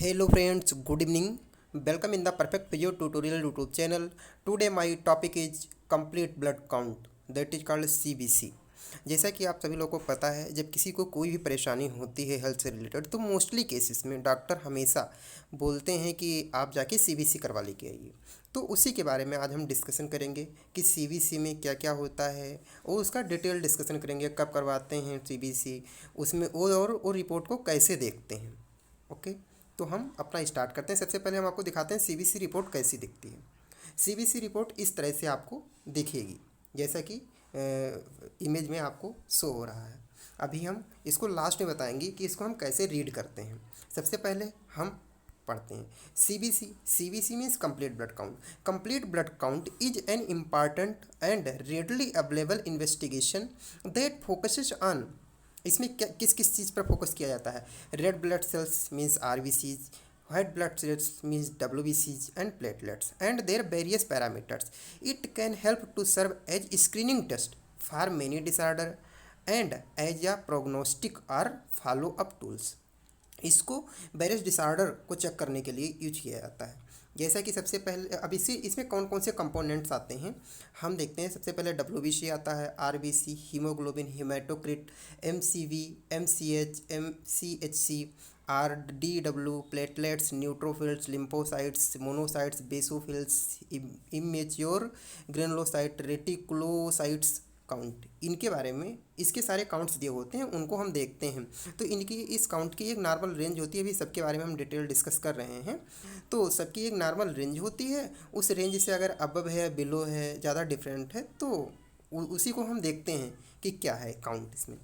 Hello friends, good evening. Welcome in the Perfect Physio Tutorial YouTube channel. Today my topic is complete blood count, that is called CBC. जैसा कि आप सभी लोगों को पता है, जब किसी को कोई भी परेशानी होती है हेल्थ से रिलेटेड तो मोस्टली केसेस में डॉक्टर हमेशा बोलते हैं कि आप जाके CBC करवा लेके आइए। तो उसी के बारे में आज हम डिस्कशन करेंगे कि CBC में क्या क्या होता है और उसका डिटेल डिस्कशन करेंगे, कब करवाते हैं CBC, उसमें वो रिपोर्ट को कैसे देखते हैं। ओके, तो हम अपना स्टार्ट करते हैं। सबसे पहले हम आपको दिखाते हैं CBC रिपोर्ट कैसी दिखती है। CBC रिपोर्ट इस तरह से आपको दिखेगी, जैसा कि इमेज में आपको शो हो रहा है। अभी हम इसको लास्ट में बताएंगे कि इसको हम कैसे रीड करते हैं। सबसे पहले हम पढ़ते हैं CBC means complete blood count. Complete blood count is an important and readily available investigation that focuses on, इसमें क्या किस किस चीज़ पर फोकस किया जाता है। Red blood cells means RBCs, white blood cells means WBCs and platelets and their various parameters. It can help to serve as screening test for many disorder and as a prognostic or follow up tools. इसको various disorder को check करने के लिए use किया जाता है। जैसा कि सबसे पहले अब इसमें कौन कौन से कंपोनेंट्स आते हैं हम देखते हैं। सबसे पहले WBC आता है, RBC, haemoglobin, haematocrit, MCV, MCH, MCHC, RDW, platelets, neutrophils, lymphocytes, monocytes, basophils, immature granulocyte, reticulocytes count. इनके बारे में इसके सारे काउंट्स दिए होते हैं, उनको हम देखते हैं। तो इनकी इस काउंट की एक नॉर्मल रेंज होती है, अभी सबके बारे में हम डिटेल डिस्कस कर रहे हैं। तो सबकी एक नॉर्मल रेंज होती है, उस रेंज से अगर अबव है, बिलो है, ज़्यादा डिफरेंट है तो उसी को हम देखते हैं कि क्या है काउंट इसमें।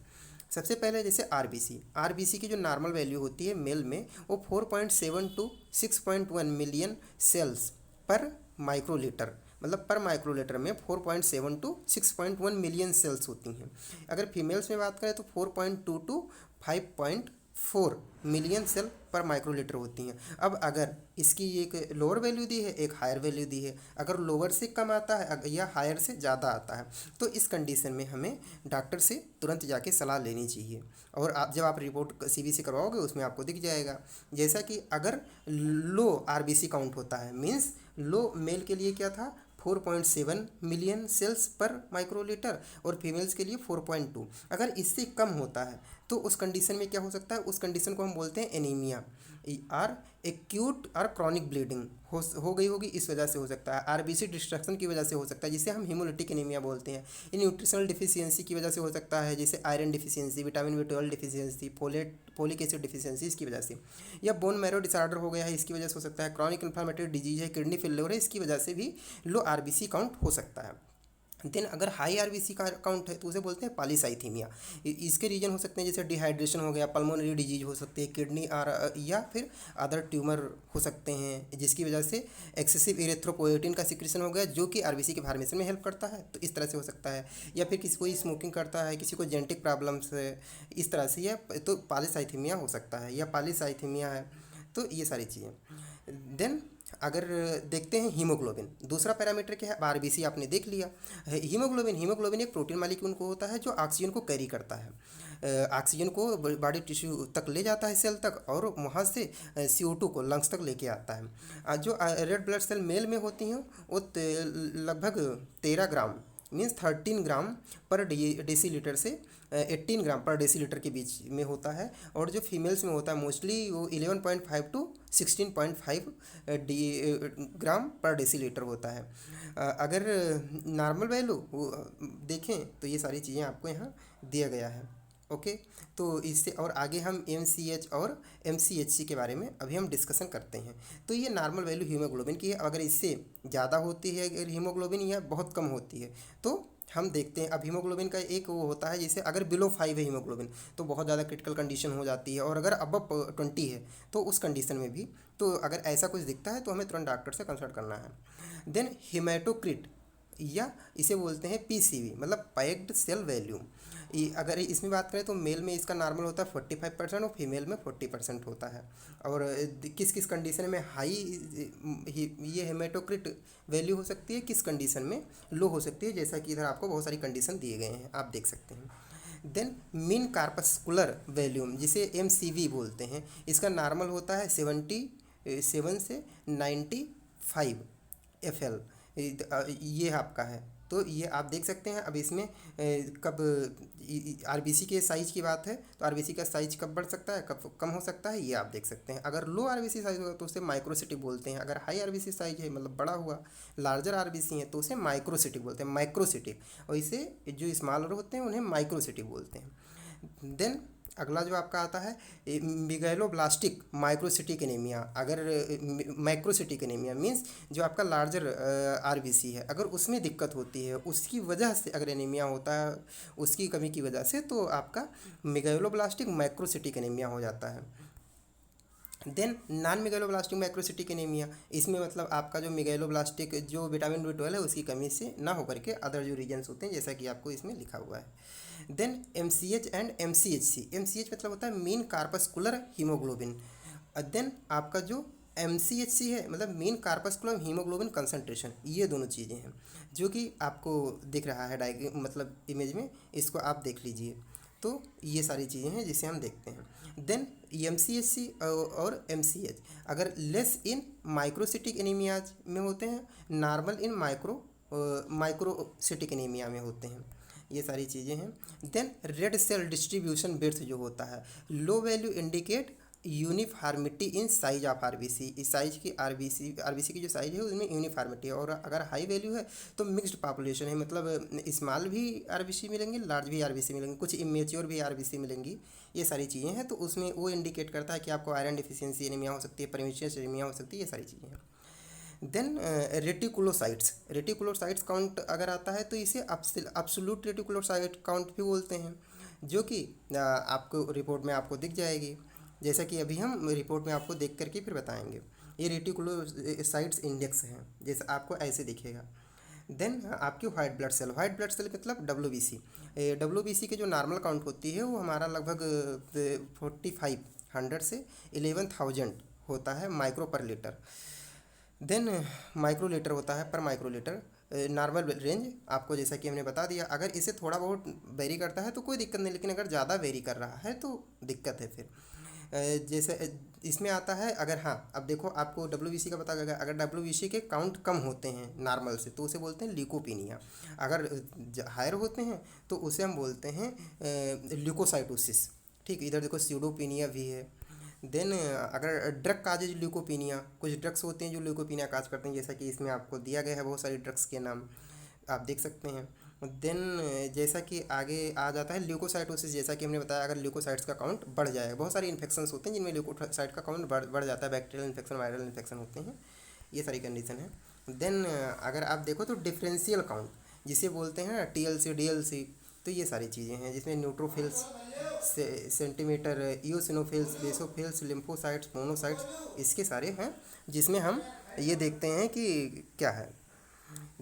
सबसे पहले जैसे RBC की जो नॉर्मल वैल्यू होती है मेल में वो 4.7 टू 6.1 मिलियन सेल्स पर माइक्रोलीटर, मतलब पर माइक्रोलीटर में 4.7 टू 6.1 मिलियन सेल्स होती हैं। अगर फीमेल्स में बात करें तो 4.2 टू 5.4 मिलियन सेल पर माइक्रोलीटर होती हैं। अब अगर इसकी एक लोअर वैल्यू दी है, एक हायर वैल्यू दी है, अगर लोअर से कम आता है या हायर से ज़्यादा आता है तो इस कंडीशन में हमें डॉक्टर से तुरंत जाके सलाह लेनी चाहिए। और आप जब आप रिपोर्ट CBC करवाओगे उसमें आपको दिख जाएगा। जैसा कि अगर लो RBC काउंट होता है, मीन्स लो मेल के लिए क्या था 4.7 मिलियन सेल्स पर माइक्रोलीटर और फीमेल्स के लिए 4.2। अगर इससे कम होता है तो उस कंडीशन में क्या हो सकता है, उस कंडीशन को हम बोलते हैं एनीमिया और एक्यूट और क्रॉनिक ब्लीडिंग हो गई होगी, इस वजह से हो सकता है। RBC डिस्ट्रक्शन की वजह से हो सकता है, जिसे हम हीमोलिटिक एनीमिया बोलते हैं। ये न्यूट्रिशनल डिफिशियंसी की वजह से हो सकता है, जैसे iron deficiency, vitamin B12 deficiency, folic acid deficiency इसकी वजह से, या बोन मैरो डिसऑर्डर हो गया है इसकी वजह से हो सकता है। क्रॉनिक इन्फ्लेमेटरी डिजीज है, किडनी फेलियर है, इसकी वजह से भी लो RBC काउंट हो सकता है। देन अगर हाई RBC का काउंट है तो उसे बोलते हैं पॉलीसाइथीमिया। इसके रीजन हो सकते हैं जैसे डिहाइड्रेशन हो गया, पल्मोनरी डिजीज हो सकती है, किडनी और या फिर अदर ट्यूमर हो सकते हैं जिसकी वजह से एक्सेसिव इरेथ्रोपोएटिन का सिक्रेशन हो गया जो कि RBC के फॉर्मेशन में हेल्प करता है, तो इस तरह से हो सकता है। या फिर किसी को स्मोकिंग करता है, किसी को जेनेटिक प्रॉब्लम्स है, इस तरह से, या तो पॉलीसाइथीमिया हो सकता है या पॉलीसाइथीमिया है। तो ये सारी चीज़ें। देन अगर देखते हैं हीमोग्लोबिन, दूसरा पैरामीटर क्या है। RBC आपने देख लिया। हीमोग्लोबिन एक प्रोटीन मालिक्यूल को होता है जो ऑक्सीजन को कैरी करता है, ऑक्सीजन को बॉडी टिश्यू तक ले जाता है, सेल तक, और वहाँ से CO2 को लंग्स तक लेके आता है। जो रेड ब्लड सेल मेल में होती हैं वो लगभग 13 ग्राम मीन्स 13 ग्राम पर डेसीलीटर से 18 ग्राम पर डेसीलीटर के बीच में होता है। और जो फीमेल्स में होता है मोस्टली वो 11.5 टू 16.5 ग्राम पर डेसीलीटर होता है। अगर नॉर्मल वैल्यू देखें तो ये सारी चीज़ें आपको यहाँ दिया गया है। ओके, तो इससे और आगे हम MCH और MCHC के बारे में अभी हम डिस्कशन करते हैं। तो ये नॉर्मल वैल्यू हीमोग्लोबिन की है। अगर इससे ज़्यादा होती है अगर हीमोग्लोबिन या बहुत कम होती है तो हम देखते हैं। अब हीमोग्लोबिन का एक वो होता है, जैसे अगर बिलो 5 है हीमोग्लोबिन तो बहुत ज़्यादा क्रिटिकल कंडीशन हो जाती है, और अगर अबव 20 है तो उस कंडीशन में भी, तो अगर ऐसा कुछ दिखता है तो हमें तुरंत डॉक्टर से कंसल्ट करना है। देन हेमाटोक्रिट या इसे बोलते हैं PCV, मतलब पैक्ड सेल वैल्यू। अगर इसमें बात करें तो मेल में इसका नॉर्मल होता है 45% और फीमेल में 40% होता है। और किस किस कंडीशन में हाई ये हेमाटोक्रिट वैल्यू हो सकती है, किस कंडीशन में लो हो सकती है, जैसा कि इधर आपको बहुत सारी कंडीशन दिए गए हैं, आप देख सकते हैं। देन मीन कार्पस्कुलर वॉल्यूम जिसे MCV बोलते हैं, इसका नॉर्मल होता है 77 से 95 FL। ये आपका है। तो ये आप देख सकते हैं। अब इसमें कब RBC के साइज की बात है तो RBC का साइज कब बढ़ सकता है, कब कम हो सकता है, ये आप देख सकते हैं। अगर लो RBC साइज होगा तो उसे माइक्रोसिटी बोलते हैं। अगर हाई RBC साइज है मतलब बड़ा हुआ लार्जर RBC है तो उसे माइक्रोसिटी बोलते हैं, माइक्रोसिटी। और इसे जो स्मॉलर होते हैं उन्हें माइक्रोसिटी बोलते हैं। देन अगला जो आपका आता है मिगैलोब्लास्टिक माइक्रोसिटिक एनीमिया। अगर माइक्रोसिटिक एनीमिया मीन्स जो आपका लार्जर RBC है, अगर उसमें दिक्कत होती है उसकी वजह से, अगर एनीमिया होता है उसकी कमी की वजह से, तो आपका मिगैलोब्लास्टिक माइक्रोसिटिक एनीमिया हो जाता है। देन नॉन मिगैलोब्लास्टिक माइक्रोसिटिक एनीमिया, इसमें मतलब आपका जो मिगैलोब्लास्टिक जो विटामिन B12 है उसकी कमी से ना होकर के अदर जो रीजन्स होते हैं जैसा कि आपको इसमें लिखा हुआ है। Then MCH and MCHC। MCH मतलब होता है मीन कार्पस्कुलर हीमोग्लोबिन। देन आपका जो MCHC है मतलब मीन कार्पस्कुलर हीमोग्लोबिन कंसनट्रेशन। ये दोनों चीज़ें हैं जो कि आपको दिख रहा है मतलब इमेज में, इसको आप देख लीजिए। तो ये सारी चीज़ें हैं जिसे हम देखते हैं। देन MCHC और MCH अगर लेस इन माइक्रोसिटिक एनीमियाज में होते हैं, नॉर्मल इन माइक्रोसिटिक एनीमिया में होते हैं। ये सारी चीज़ें हैं। देन रेड सेल डिस्ट्रीब्यूशन बिट्स जो होता है, low value indicate uniformity in size of RBC। इस साइज की RBC की जो साइज है उसमें यूनिफॉर्मिटी है। और अगर हाई वैल्यू है तो मिक्स्ड पॉपुलेशन है, मतलब स्मॉल भी RBC मिलेंगे, लार्ज भी RBC मिलेंगे, कुछ इमेच्योर भी RBC मिलेंगी। ये सारी चीज़ें हैं। तो उसमें वो इंडिकेट करता है कि आपको आयरन डिफिशियंसी एनीमिया हो सकती है, प्रीमेच्योर एनीमिया हो सकती है, ये सारी चीज़ें हैं। देन रेटिकुलोसाइट्स काउंट अगर आता है तो इसे अब्सोल्यूट रेटिकुलोसाइट काउंट भी बोलते हैं, जो कि आपको रिपोर्ट में आपको दिख जाएगी, जैसा कि अभी हम रिपोर्ट में आपको देख करके फिर बताएंगे। ये रेटिकुलोसाइट्स इंडेक्स हैं, जैसे आपको ऐसे दिखेगा। देन आपकी वाइट ब्लड सेल मतलब WBC के जो नॉर्मल काउंट होती है वो हमारा लगभग 4500 से 11,000 होता है माइक्रो पर लीटर। देन माइक्रोलीटर होता है पर माइक्रोलीटर। नॉर्मल रेंज आपको जैसा कि हमने बता दिया। अगर इसे थोड़ा बहुत वेरी करता है तो कोई दिक्कत नहीं, लेकिन अगर ज़्यादा वेरी कर रहा है तो दिक्कत है फिर। जैसे इसमें आता है, अगर हाँ अब देखो आपको WBC का पता लगा, अगर WBC के काउंट कम होते हैं नॉर्मल से तो उसे बोलते हैं ल्यूकोपीनिया। अगर हायर होते हैं तो उसे हम बोलते हैं ल्यूकोसाइटोसिस। ठीक, इधर देखो स्यूडोपीनिया भी है। देन अगर ड्रग काजेज ल्यूकोपीनिया, कुछ ड्रग्स होते हैं जो ल्यूकोपीनिया काज करते हैं, जैसा कि इसमें आपको दिया गया है बहुत सारी ड्रग्स के नाम आप देख सकते हैं। देन जैसा कि आगे आ जाता है ल्यूकोसाइटोसिस, जैसा कि हमने बताया अगर ल्यूकोसाइट्स का काउंट बढ़ जाए, बहुत सारे इन्फेक्शंस होते हैं जिनमें ल्यूकोसाइट का काउंट बढ़ जाता है, बैक्टीरियल इन्फेक्शन, वायरल इन्फेक्शन होते हैं, ये सारी कंडीशन है। देन अगर आप देखो तो डिफरेंशियल काउंट जिसे बोलते हैं TLC DLC, तो ये सारी चीज़ें हैं जिसमें neutrophils centimetre, eosinophils, basophils, lymphocytes, monocytes, इसके सारे हैं जिसमें हम ये देखते हैं कि क्या है।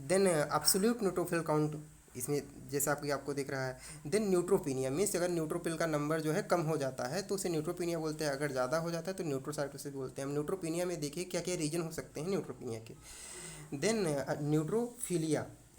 देन एब्सोल्यूट न्यूट्रोफिल काउंट, इसमें जैसा आपको दिख रहा है। देन न्यूट्रोपीनिया मीन्स अगर न्यूट्रोफिल का नंबर जो है कम हो जाता है तो उसे न्यूट्रोपीनिया बोलते हैं, अगर ज़्यादा हो जाता है तो न्यूट्रोसाइटोसिस बोलते हैं हम। न्यूट्रोपीनिया में देखिए क्या क्या रीजन हो सकते हैं न्यूट्रोपीनिया के। देन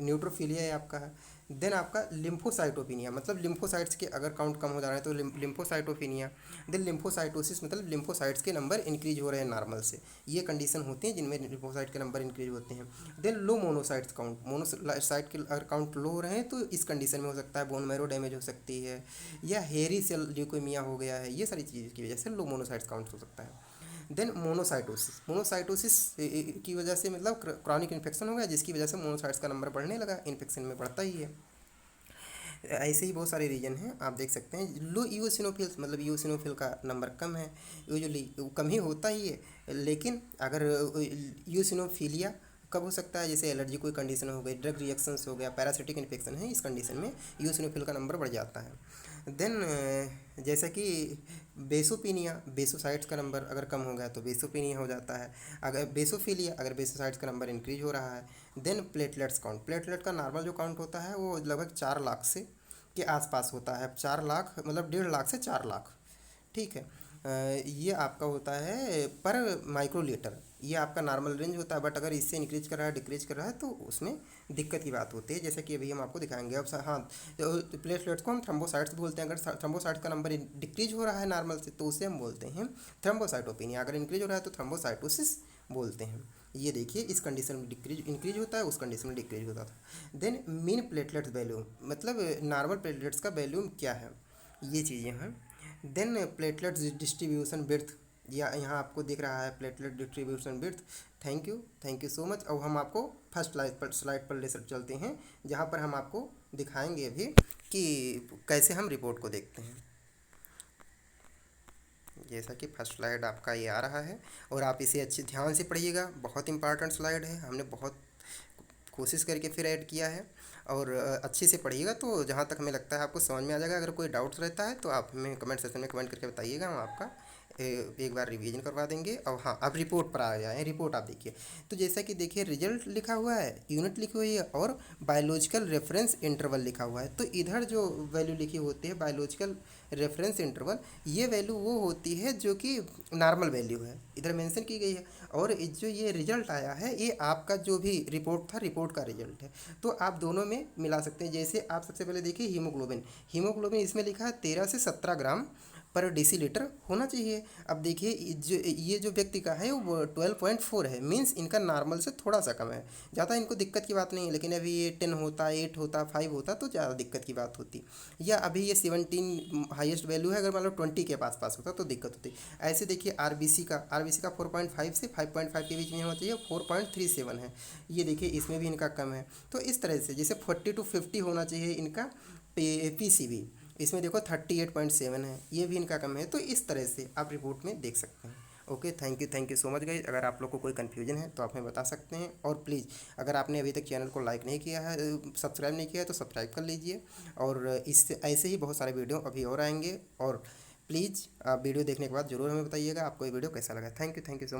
न्यूट्रोफिलिया है आपका है। देन आपका लिम्फोसाइटोपिनिया मतलब लिम्फोसाइट्स के अगर काउंट कम हो जा रहा है तो लिम्फोसाइटोपिनिया। देन लिम्फोसाइटोसिस मतलब लिम्फोसाइट्स के नंबर इंक्रीज हो रहे हैं नॉर्मल से, ये कंडीशन होती है जिनमें लिम्फोसाइट के नंबर इंक्रीज होते हैं। Then low monocytes count, monocyte के अगर काउंट लो हो रहे हैं तो इस कंडीशन में हो सकता है बोन मैरो डैमेज हो सकती है, या हेरी सेल ल्यूकेमिया हो गया है, ये सारी चीज़ की वजह से लो मोनोसाइट्स काउंट हो सकता है। देन मोनोसाइटोसिस की वजह से मतलब क्रॉनिक इन्फेक्शन हो गया जिसकी वजह से मोनोसाइट्स का नंबर बढ़ने लगा, इन्फेक्शन में बढ़ता ही है। ऐसे ही बहुत सारे रीजन हैं आप देख सकते हैं। लो ईओसिनोफिल्स मतलब ईओसिनोफिल का नंबर कम है, यूजुअली कम ही होता ही है, लेकिन अगर ईओसिनोफिलिया कब हो सकता है, जैसे एलर्जी कोई कंडीशन हो गई, ड्रग रिएक्शंस हो गया, पैरासिटिक इन्फेक्शन है, इस कंडीशन में ईओसिनोफिल का नंबर बढ़ जाता है। देन जैसा कि बेसोसाइट्स का नंबर अगर कम हो गया तो बेसोपीनिया हो जाता है। अगर बेसोफिलिया अगर बेसोसाइट्स का नंबर इंक्रीज हो रहा है। देन प्लेटलेट्स काउंट, प्लेटलेट का नॉर्मल जो काउंट होता है वो लगभग 4 लाख से के आसपास होता है, 4 लाख मतलब 1.5 लाख से 4 लाख, ठीक है। ये आपका होता है पर माइक्रोलीटर, ये आपका नॉर्मल रेंज होता है, बट अगर इससे इंक्रीज कर रहा है डिक्रीज कर रहा है तो उसमें दिक्कत की बात होती है, जैसे कि अभी हम आपको दिखाएंगे। अब हाँ, तो प्लेटलेट्स को हम थ्रोम्बोसाइट्स बोलते हैं। अगर थ्रोम्बोसाइट का नंबर डिक्रीज हो रहा है नॉर्मल से तो उसे हम बोलते हैं थ्रोम्बोसाइटोपिनिया, अगर इंक्रीज हो रहा है तो थ्रोम्बोसाइटोसिस बोलते हैं। ये देखिए, इस कंडीशन में डिक्रीज इंक्रीज होता है, उस कंडीशन में डिक्रीज होता था। देन मीन प्लेटलेट्स वैल्यू, मतलब नॉर्मल प्लेटलेट्स का वैल्यू क्या है, ये चीज़ें हैं। देन प्लेटलेट्स डिस्ट्रीब्यूशन बिर्थ, या यहाँ आपको दिख रहा है प्लेटलेट डिस्ट्रीब्यूशन बिर्थ। Thank you so much. अब हम आपको फर्स्ट स्लाइड पर ले चलते हैं, जहाँ पर हम आपको दिखाएंगे अभी कि कैसे हम रिपोर्ट को देखते हैं। जैसा कि फर्स्ट स्लाइड आपका ये आ रहा है, और आप इसे अच्छे ध्यान से पढ़िएगा, बहुत इंपॉर्टेंट स्लाइड है, हमने बहुत कोशिश करके फिर ऐड किया है। और अच्छे से पढ़िएगा तो जहाँ तक हमें लगता है आपको समझ में आ जाएगा। अगर कोई डाउट्स रहता है तो आप हमें कमेंट सेक्शन में कमेंट करके बताइएगा, हम आपका एक बार रिवीजन करवा देंगे। और हाँ, अब रिपोर्ट पर आ जाए। रिपोर्ट आप देखिए, तो जैसा कि देखिए रिजल्ट लिखा हुआ है, यूनिट लिखी हुई है, और बायोलॉजिकल रेफरेंस इंटरवल लिखा हुआ है। तो इधर जो वैल्यू लिखी होती है बायोलॉजिकल रेफरेंस इंटरवल, ये वैल्यू वो होती है जो कि नॉर्मल वैल्यू है, इधर मेंशन की गई है। और जो ये रिजल्ट आया है ये आपका जो भी रिपोर्ट था, रिपोर्ट का रिजल्ट है। तो आप दोनों में मिला सकते हैं। जैसे आप सबसे पहले देखिए हीमोग्लोबिन इसमें लिखा है 13 से 17 ग्राम पर डेसीलीटर होना चाहिए। अब देखिए ये जो व्यक्ति का है वो 12.4 है, मीन्स इनका नॉर्मल से थोड़ा सा कम है। ज़्यादा इनको दिक्कत की बात नहीं है, लेकिन अभी ये 10 होता, 8 होता, 5 होता तो ज़्यादा दिक्कत की बात होती। या अभी ये 17 हाईएस्ट वैल्यू है, अगर मान लो 20 के पास होता तो दिक्कत होती। ऐसे देखिए आरबीसी का 4.5 से 5.5 के बीच में होना चाहिए, 4.37 है। ये देखिए इसमें भी इनका कम है। तो इस तरह से जैसे 40 to 50 होना चाहिए इनका पीसीबी, इसमें देखो 38.7 है, ये भी इनका कम है। तो इस तरह से आप रिपोर्ट में देख सकते हैं। Okay, thank you so much guys. अगर आप लोग को कोई कन्फ्यूजन है तो आप हमें बता सकते हैं। और प्लीज़ अगर आपने अभी तक चैनल को लाइक नहीं किया है, सब्सक्राइब नहीं किया है तो सब्सक्राइब कर लीजिए। और इससे ऐसे ही बहुत सारे वीडियो अभी और आएंगे। और प्लीज़ आप वीडियो देखने के बाद ज़रूर हमें बताइएगा आपको ये वीडियो कैसा लगा। Thank you so much.